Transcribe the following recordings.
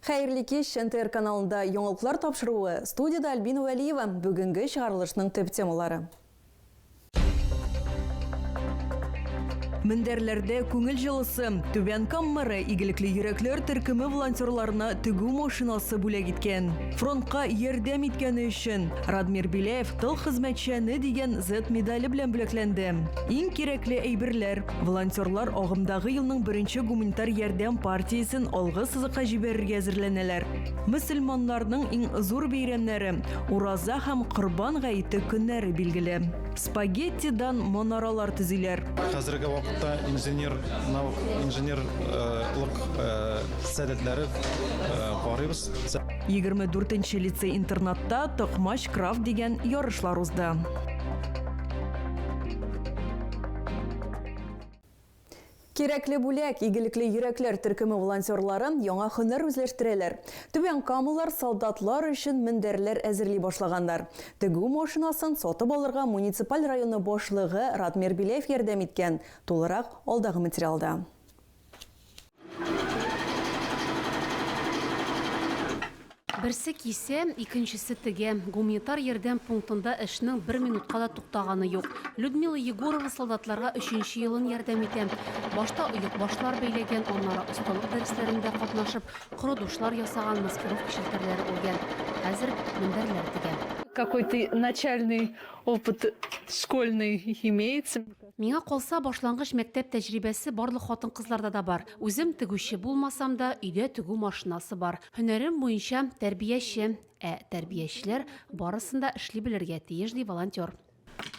Хайырлы кеш, НТР каналында яңалыклар тапшыруы. Студияда Альбина Валиева. Бүгінгі шығарылышның төп темалары. Мендерлерде күңіл жылысы, Түбән Каммары игіліклі йөрәкләр төркеме волонтерларына тегү машинасы бүләк иткән. Фронтка ярдәм иткәне өчен Радмир Биләев тыл хезмәтчәне дигән Z медале белән бүләкләнде. Иң кирәкле әйберләр. Волонтерлар агымдагы елның 1-нче гуманитар ярдәм партиясен алгы сызыкка җибәрергә әзерләнәләр. Мөселманнарның иң зур бәйрәмнәре Ураза һәм Корбан гаете көннәре билгеле. Спагеттидан монаралар төзиләр. Хәзерге вакытта инженерлык сәләтләре барыбыз. 24-нче лицей-интернатта Токмаш Крафт дигән ярышлар узды. Кирәкле бүләк, игелекле йөрәкләр төркеме волонтерлары яңа һөнәр үзләштерәләр. Түбән Камалар солдатлар өчен мендәрләр әзерли башлаганнар. Тегү машинасын сатып алырга муниципаль районы башлыгы Радмир Биләев ярдәм иткән. Тулырак алдагы материалда. Берсе кисе, икенчесе теге. Гуманитар ярдәм пунктында эшнең 1 минутка да туктаганы юк. Людмила Егорова солдатларга 3нче елын ярдәм итә. Башта оек башлар бәйләгән, аннары осталык дәресләрендә катнашып, корудушлар ясаган, маскировка шелтәрләре үлгән. Хәзер мендәрләр тегә. Какой-то начальный опыт школьный имеется. Миңа калса башлангыч мәктәп тәҗрибәсе барлык хатын-кызларда да бар. Үзем тегүче булмасам да, өйдә тегү машинасы бар. Һөнәрем буенча тәрбияче, тәрбиячеләр барысында эшли белергә тиеш ди волонтер.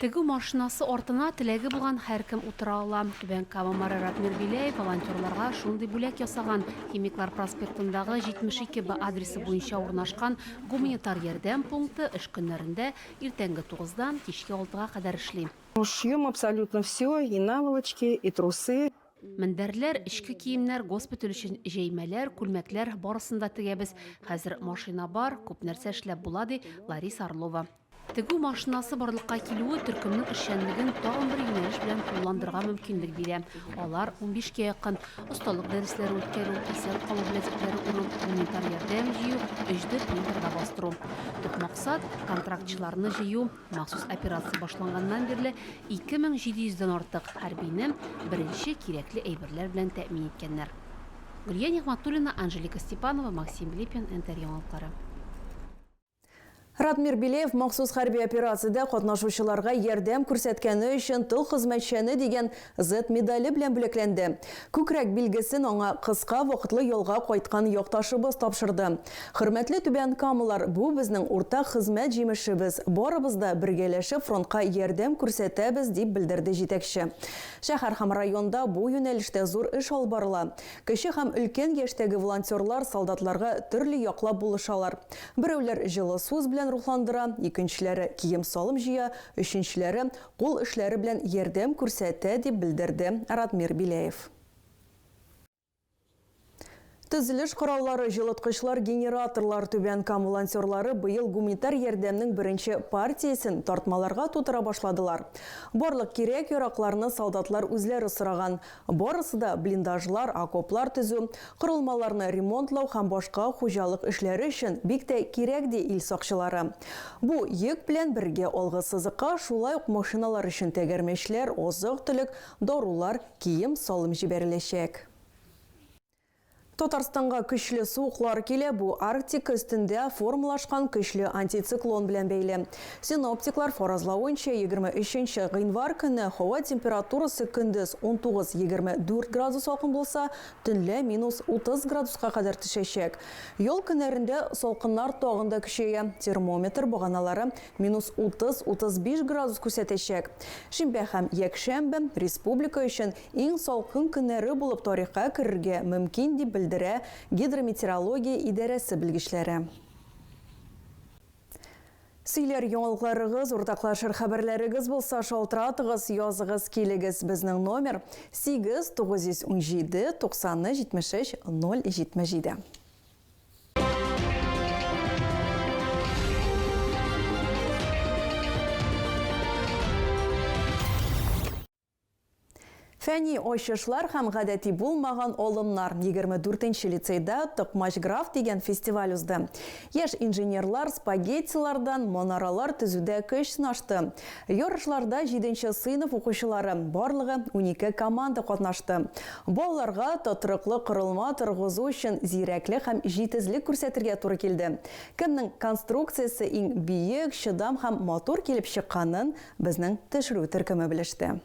Тегү машинасы артына теләге булган һәркем утыра ала. Түбән Камамары Радмир Биләев волонтерларга шундый бүләк ясаган. Химиклар проспектындагы 72Б адресы буенча урнашкан гуманитар ярдәм пункты эш көннәрендә иртәнге 9-дан кичке 6-га кадәр эшли. Шьем абсолютно все, и наволочки, и трусы. Мендәрләр, эшке киемнәр, госпиталь өчен җәймәләр, күлмәкләр барысында тегәбез. Хәзер машина бар, күп нәрсә эшләп була ди Лариса Орлова. Тегү машинасы барлыкка килүе төркемнең эшчәнлеген тагын бер юнәлеш белән кулландырырга мөмкинлек бирә. Алар 15-кә якын осталык дәресләре үткәрү, исән калу беләзекләре урын, гуманитар ярдәм җыю, өчдә принтерда бастыру. Төп максат контрактчыларны җыю. Махсус операция башланганнан бирле 2700-дән артык хәрбине беренче кирәкле әйберләр белән тәэмин иткәннәр. Гөлия Нигъмәтуллина, Анжелика Степанова, Максим Липин, НТР яңалыклары. Радмир Биләев махсус хәрби операциядә катнашучыларга ярдәм күрсәткәне өчен тыл хезмәтчәне дигән Z медале белән бүләкләнде. Күкрәк билгесен аңа кыска вакытлы ялга кайткан якташыбыз тапшырды. Хөрмәтле Түбән Камалар, бу безнең уртак хезмәт җимешебез. Барыбыз да бергәләшеп фронтка ярдәм күрсәтәбез, дип белдерде җитәкче. Шәһәр һәм районда бу юнәлештә зур эш алып барыла. Кече һәм өлкән яшьтәге волонтерлар солдатларга төрле яклап булышалар. Берәүләр җылы сүз белән рухландыра, икенчеләре кием салым җыя, өченчеләре кул эшләре белән ярдәм күрсәтә, дип белдерде Радмир Биләев. Төзелеш кораллары, җылыткычлар, генераторлар, Түбән Кам волонтерлары быел гуманитар ярдәмнең 1-нче партиясен тартмаларга тутыра башладылар. Барлык кирәк яракларны солдатлар үзләре сораган. Барысы да блиндажлар, окоплар төзү, корылмаларны ремонтлау һәм башка хуҗалык эшләре өчен бик тә кирәк ди ил сакчылары. Бу йөк белән бергә алгы сызыкка шулай ук машиналар өчен тәгәрмәчләр, азык-төлек, дарулар, кием салым җибәреләчәк. Татарстанга көчле суыклар килә, бу Арктика өстендә формалашкан көчле антициклон белән бәйле. Синоптиклар фаразлавынча 23 гыйнвар көнне һава температурасы көндез 19-24 градус салкын булса, төнлә -30 градуска кадәр төшәчәк. Ял көннәрендә салкыннар тагын да көчәя. Термометр баганалары -30-35 градус күрсәтәчәк. Шимбә һәм якшәмбе республика өчен иң салкын көннәре булып тарихка керергә мөмкин дип белдерә Гидрометеорология идарәсе белгечләре. Сөйлер яңалыкларыгыз, уртаклашыр хәбәрләрегез булса шалтыратыгыз, языгыз килегез. Безнең номер 8-917 90 73 077. Фәни ойшышлар һәм гадәти булмаган олымнар 24-нче лицейда Токмаш Граф дигән фестиваль узды. Яшь инженерлар спагеттилардан монаралар төзүдә көч сынашты. Ярышларда 7-нче сыйныф укучылары барлыгы 12 команда катнашты. Балаларга тотрыклы корылма торгызу өчен зирәклек һәм җитезлек күрсәтергә туры килде. Кемнең конструкциясе иң биек, чыдам һәм мотор килеп чыкканын безнең төшерү төркеме белеште.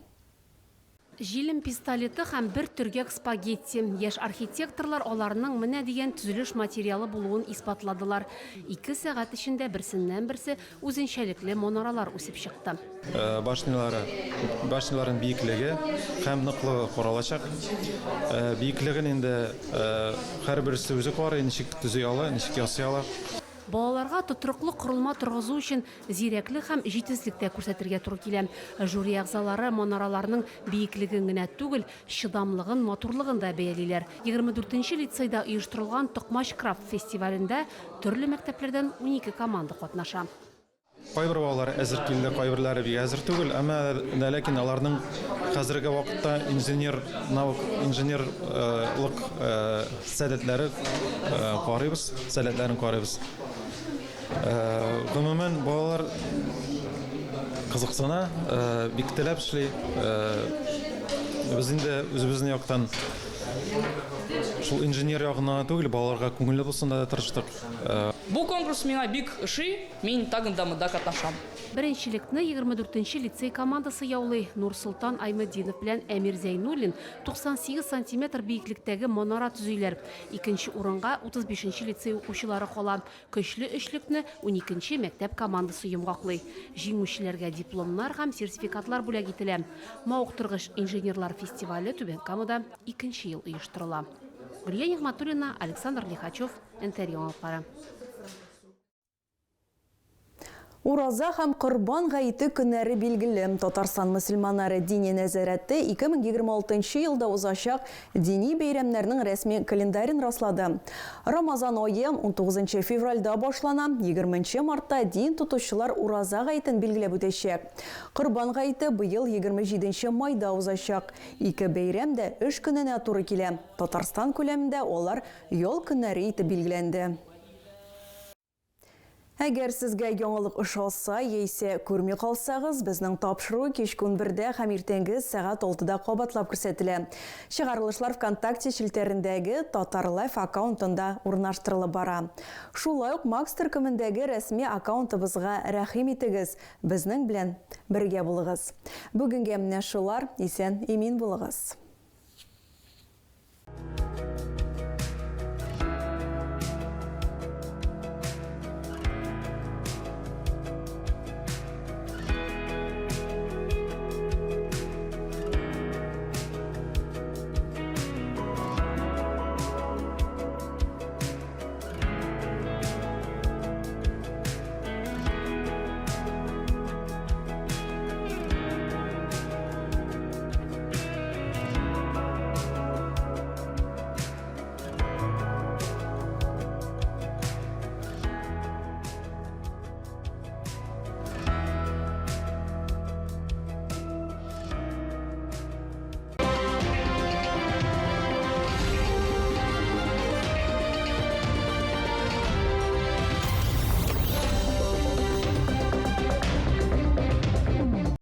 Жилем пистолеты һәм бер төргәк спагетти. Яшь архитекторлар аларның менә дигән төзелеш материалы булуын испатладылар. 2 сәгать эчендә берсеннән-берсе үзенчәлекле монаралар үсеп чыкты. Башняларын биеклеге һәм ныклы каралачак. Биеклеген инде һәрберсе үзе карый, ничек төзи ала, ничек ясый ала. Балаларга тотрыклы корылма торгызу өчен зирәклек һәм җитезлектә күрсәтергә туры килә. Жюри әгъзалары монараларның биеклеген генә түгел, чыдамлыгын, моторлыгын да бәялиләр. 24-нче лицейда оештырылган Токмаш Граф фестивалендә төрле мәктәпләрдән 12 команда катнаша. Кайбер балалар әзер килде, кайберләре бик әзер түгел, әмма ләкин аларның хәзерге вакытта инженерлык сәләтләре карыйбыз. Гомумән балалар кызыксына, бик теләп эшли. Без инде үзебезнең яктан шул инженер ягына түгел, балаларга күңелле булсын да тырыштык. Бу конкурс миңа бик ошый, мин тагын да монда катнашам. Беренчелекне 24-нче лицей командасы яулый. Нурсултан Аймединов белән Әмир Зәйнуллин 98 сантиметр биеклектәге монара төзиләр. Икенче урынга 35-нче лицей укучылары кала. Көчле өчлекне 12-нче мәктәп командасы йомгаклый. Җиңүчеләргә дипломнар һәм сертификатлар бүләк ителә. Мауыктыргыч инженерлар фестивале Түбән Камада 2нче ел оештырыла. Гөлия Нигъмәтуллина, Александр Лихачев, НТР яңалыклары. Ураза һәм Корбан гаете көннәре билгеле. Татарстан мөселманнары дини нәзарәте 2026 елда узачак дини бәйрәмнәрнең рәсми календарен раслады. Рамазан ае 19 февральдә башлана, 20 мартта дин тотучылар ураза гаетен билгеләп үтәчәк. Корбан гаете быел 27 майда узачак. Ике бәйрәм дә эш көненә туры килә. Татарстан күләмендә алар ял көннәре итеп билгеләнде. Әгәр сезгә яңалык ошалса, яисә күрми калсагыз, безнең тапшыру кичке 1-дә һәм иртәнге сәгать 6-да кабатлап күрсәтелә. Чыгарылышлар ВКонтакте шелтәрендәге Татар Лайф аккаунтында урнаштырылып бара. Шулай ук Макс төркемендәге рәсми аккаунтыбызга рәхим итегез, безнең белән бергә булыгыз. Бүгенгә менә шулар, исән-имин булыгыз.